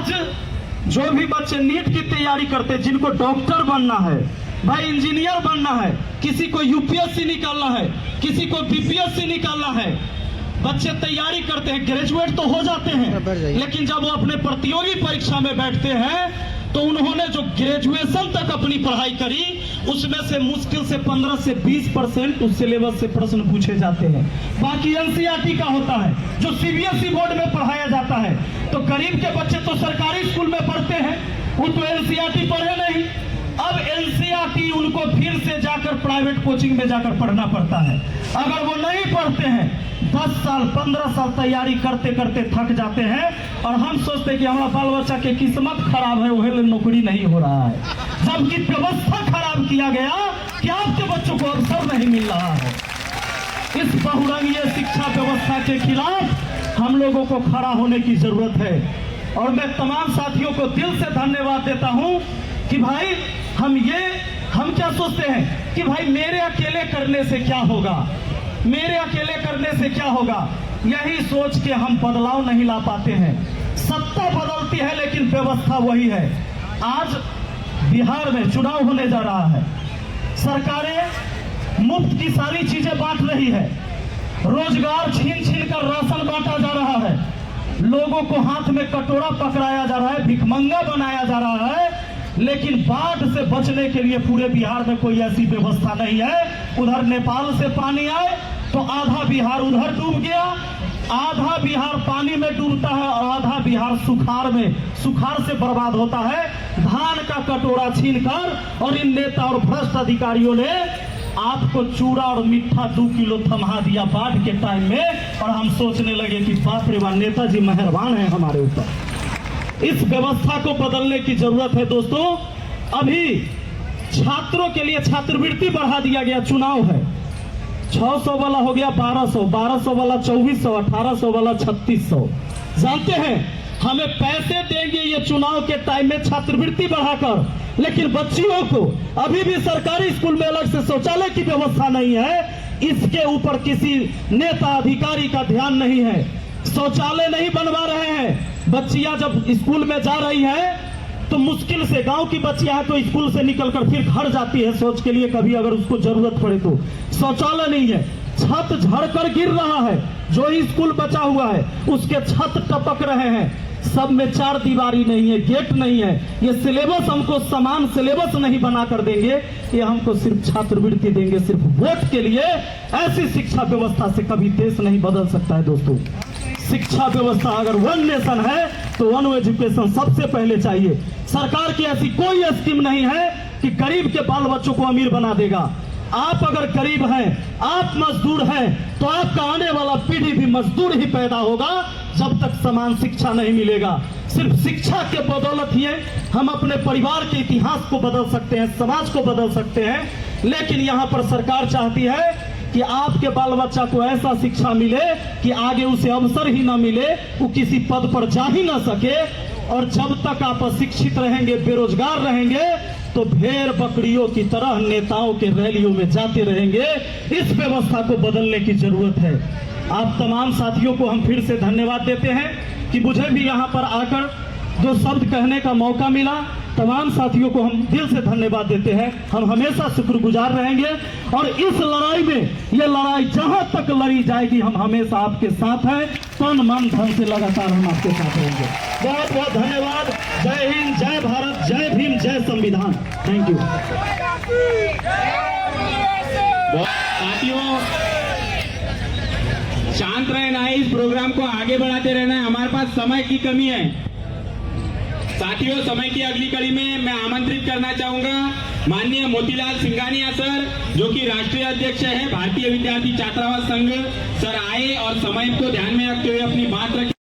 आज जो भी बच्चे नीट की तैयारी करते, जिनको डॉक्टर बनना है, भाई इंजीनियर बनना है, किसी को यूपीएससी निकालना है, किसी को बीपीएससी निकालना है, बच्चे तैयारी करते हैं, ग्रेजुएट तो हो जाते हैं, लेकिन जब वो अपने प्रतियोगी परीक्षा में बैठते हैं तो उन्होंने जो ग्रेजुएशन तक अपनी पढ़ाई करी उसमें से मुश्किल से 15 से 20% उस सिलेबस से प्रश्न पूछे जाते हैं। बाकी एनसीईआरटी का होता है जो सीबीएसई बोर्ड में पढ़ाया जाता है। तो गरीब के बच्चे तो सरकारी स्कूल में पढ़ते हैं, वो तो एनसीईआरटी पढ़े नहीं। अब एनसीईआरटी उनको फिर से जाकर प्राइवेट कोचिंग में जाकर पढ़ना पड़ता है। अगर वो नहीं पढ़ते हैं 10 साल 15 साल तैयारी करते करते थक जाते हैं और हम सोचते हैं कि हमारा बाल बच्चा की किस्मत खराब है, वही नौकरी नहीं हो रहा है, जबकि व्यवस्था खराब किया गया कि आपके बच्चों को अवसर नहीं मिल रहा है। इस बहुरंगीय शिक्षा व्यवस्था के खिलाफ हम लोगों को खड़ा होने की जरूरत है। और मैं तमाम साथियों को दिल से धन्यवाद देता हूं कि भाई हम क्या सोचते हैं कि भाई मेरे अकेले करने से क्या होगा, मेरे अकेले करने से क्या होगा, यही सोच के हम बदलाव नहीं ला पाते हैं। सत्ता बदलती है लेकिन व्यवस्था वही है। आज बिहार में चुनाव होने जा रहा है, सरकारें मुफ्त की सारी चीजें बांट रही है, रोजगार छीन छीन कर राशन बांटा जा रहा है, लोगों को हाथ में कटोरा पकड़ाया जा रहा है, भिखमंगा बनाया जा रहा है, लेकिन बाढ़ से बचने के लिए पूरे बिहार में कोई ऐसी व्यवस्था नहीं है। उधर नेपाल से पानी आए तो आधा बिहार उधर डूब गया, आधा बिहार पानी में डूबता है और आधा बिहार सुखाड़ से बर्बाद होता है। धान का कटोरा छीनकर और इन नेता और भ्रष्ट अधिकारियों ने आपको चूड़ा और मिठा 2 किलो थमा दिया बाढ़ के टाइम में, और हम सोचने लगे कि बाप रे बाप नेताजी मेहरबान है हमारे ऊपर। इस व्यवस्था को बदलने की जरूरत है दोस्तों। अभी छात्रों के लिए छात्रवृत्ति बढ़ा दिया गया, चुनाव है, 600 वाला हो गया 1200, 1200 वाला 2400, 1800 वाला 3600। जानते हैं हमें पैसे देंगे ये चुनाव के टाइम में छात्रवृत्ति बढ़ाकर, लेकिन बच्चियों को अभी भी सरकारी स्कूल में अलग से शौचालय की व्यवस्था नहीं है। इसके ऊपर किसी नेता अधिकारी का ध्यान नहीं है, शौचालय नहीं बनवा रहे हैं। बच्चियां जब स्कूल में जा रही हैं तो मुश्किल से, गांव की बच्चियां तो स्कूल से निकलकर फिर घर जाती है सोच के लिए कभी अगर उसको जरूरत पड़े तो, शौचालय नहीं है, छत झड़कर गिर रहा है, जो ही स्कूल बचा हुआ है उसके छत टपक रहे हैं, सब में 4 दीवारी नहीं है, गेट नहीं है। ये सिलेबस हमको समान सिलेबस नहीं बना कर देंगे, ये हमको सिर्फ छात्रवृत्ति देंगे सिर्फ वोट के लिए। ऐसी शिक्षा व्यवस्था से कभी देश नहीं बदल सकता है दोस्तों। शिक्षा व्यवस्था अगर वन नेशन है तो वन एजुकेशन सबसे पहले चाहिए। सरकार की ऐसी कोई स्कीम नहीं है कि गरीब के बाल बच्चों को अमीर बना देगा। आप अगर गरीब हैं, आप मजदूर हैं, तो आपका आने वाला पीढ़ी भी मजदूर ही पैदा होगा जब तक समान शिक्षा नहीं मिलेगा। सिर्फ शिक्षा के बदौलत ही हम अपने परिवार के इतिहास को बदल सकते हैं, समाज को बदल सकते हैं। लेकिन यहाँ पर सरकार चाहती है कि आपके बाल बच्चा को ऐसा शिक्षा मिले कि आगे उसे अवसर ही ना मिले, वो किसी पद पर जा ही ना सके। और जब तक आप अशिक्षित रहेंगे, बेरोजगार रहेंगे, तो भेड़ बकरियों की तरह नेताओं के रैलियों में जाते रहेंगे। इस व्यवस्था को बदलने की जरूरत है। आप तमाम साथियों को हम फिर से धन्यवाद देते हैं कि मुझे भी यहाँ पर आकर जो शब्द कहने का मौका मिला। तमाम साथियों को हम दिल से धन्यवाद देते हैं। हम हमेशा शुक्रगुजार रहेंगे और इस लड़ाई में, ये लड़ाई जहां तक लड़ी जाएगी हम हमेशा आपके साथ हैं, तन मन धन से लगातार हम आपके साथ रहेंगे। बहुत बहुत धन्यवाद। जय हिंद, जय भारत, जय भीम, जय संविधान। थैंक यू साथियों। शांत रहना है, इस प्रोग्राम को आगे बढ़ाते रहना है, हमारे पास समय की कमी है। साथियों, समय की अगली कड़ी में मैं आमंत्रित करना चाहूंगा माननीय मोतीलाल सिंघानिया सर, जो कि राष्ट्रीय अध्यक्ष है भारतीय विद्यार्थी छात्रावास संघ। सर आए और समय को ध्यान में रखते हुए अपनी बात रखें।